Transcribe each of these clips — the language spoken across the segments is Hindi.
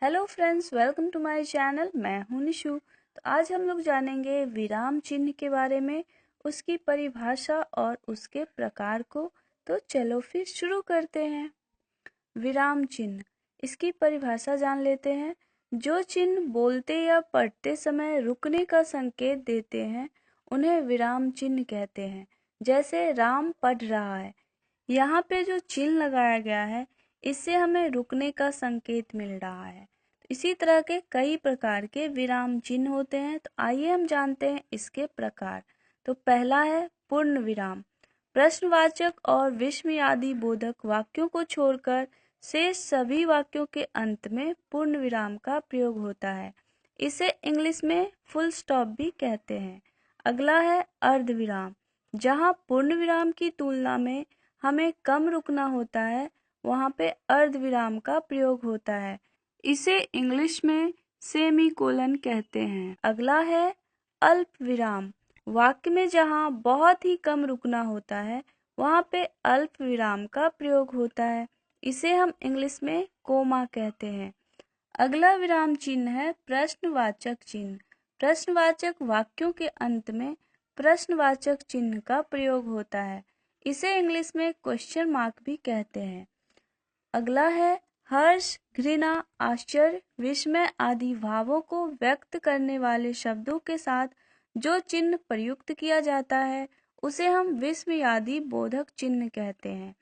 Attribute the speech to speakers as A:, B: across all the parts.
A: Hello friends, welcome to my channel. मैं हूं निशु। तो आज हम लोग जानेंगे विराम चिन्ह के बारे में, उसकी परिभाषा और उसके प्रकार को। तो चलो फिर शुरू करते हैं। विराम चिन्ह, इसकी परिभाषा जान लेते हैं। जो चिन्ह बोलते या पढ़ते समय रुकने का संकेत देते हैं उन्हें विराम चिन्ह कहते हैं। जैसे राम पढ़ रहा है, यहाँ पे जो चिन्ह लगाया गया है इससे हमें रुकने का संकेत मिल रहा है। इसी तरह के कई प्रकार के विराम चिन्ह होते हैं। तो आइए हम जानते हैं इसके प्रकार। तो पहला है पूर्ण विराम। प्रश्नवाचक और विस्मयादि बोधक वाक्यों को छोड़कर शेष सभी वाक्यों के अंत में पूर्ण विराम का प्रयोग होता है। इसे इंग्लिश में फुल स्टॉप भी कहते हैं। अगला है अर्ध विराम। जहाँ पूर्ण विराम की तुलना में हमें कम रुकना होता है, वहाँ पे अर्ध विराम का प्रयोग होता है। इसे इंग्लिश में सेमीकोलन कहते हैं। अगला है अल्प विराम। वाक्य में जहाँ बहुत ही कम रुकना होता है, वहाँ पे अल्प विराम का प्रयोग होता है। इसे हम इंग्लिश में कोमा कहते हैं। अगला विराम चिन्ह है प्रश्नवाचक चिन्ह। प्रश्नवाचक वाक्यों के अंत में प्रश्नवाचक चिन्ह का प्रयोग होता है। इसे इंग्लिश में क्वेश्चन मार्क भी कहते हैं। अगला है हर्ष, घृणा, आश्चर्य, विस्मय आदि भावों को व्यक्त करने वाले शब्दों के साथ जो चिन्ह प्रयुक्त किया जाता है उसे हम विस्मयादि बोधक चिन्ह कहते हैं।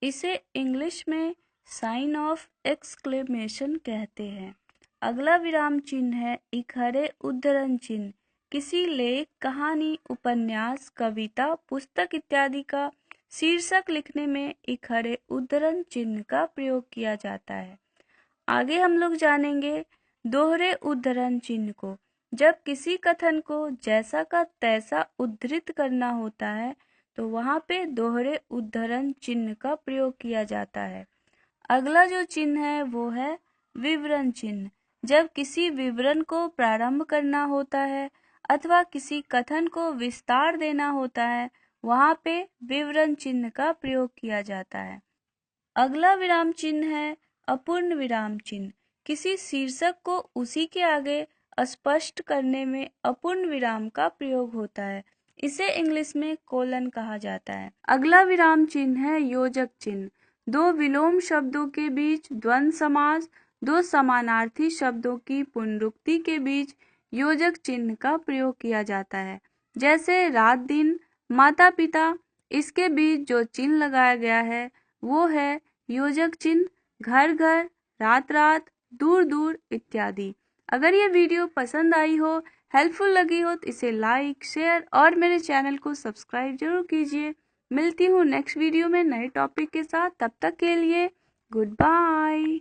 A: इसे इंग्लिश में साइन ऑफ एक्सक्लेमेशन कहते हैं। अगला विराम चिन्ह है इखरे उद्धरण चिन्ह। किसी लेख, कहानी, उपन्यास, कविता, पुस्तक इत्यादि का शीर्षक लिखने में इखरे उद्धरण चिन्ह का प्रयोग किया जाता है। आगे हम लोग जानेंगे दोहरे उद्धरण चिन्ह को। जब किसी कथन को जैसा का तैसा उद्धृत करना होता है तो वहाँ पे दोहरे उद्धरण चिन्ह का प्रयोग किया जाता है। अगला जो चिन्ह है वो है विवरण चिन्ह। जब किसी विवरण को प्रारंभ करना होता है अथवा किसी कथन को विस्तार देना होता है, वहाँ पे विवरण चिन्ह का प्रयोग किया जाता है। अगला विराम चिन्ह है अपूर्ण विराम चिन्ह। किसी शीर्षक को उसी के आगे स्पष्ट करने में अपूर्ण विराम का प्रयोग होता है। इसे इंग्लिश में कोलन कहा जाता है। अगला विराम चिन्ह है योजक चिन्ह। दो विलोम शब्दों के बीच द्वंद्व समास, दो समानार्थी शब्दों की पुनरुक्ति के बीच योजक चिन्ह का प्रयोग किया जाता है। जैसे रात दिन, माता पिता, इसके बीच जो चिन्ह लगाया गया है वो है योजक चिन्ह। घर घर, रात रात, दूर दूर इत्यादि। अगर ये वीडियो पसंद आई हो, हेल्पफुल लगी हो तो इसे लाइक, शेयर और मेरे चैनल को सब्सक्राइब जरूर कीजिए। मिलती हूँ नेक्स्ट वीडियो में नए टॉपिक के साथ। तब तक के लिए गुड बाय।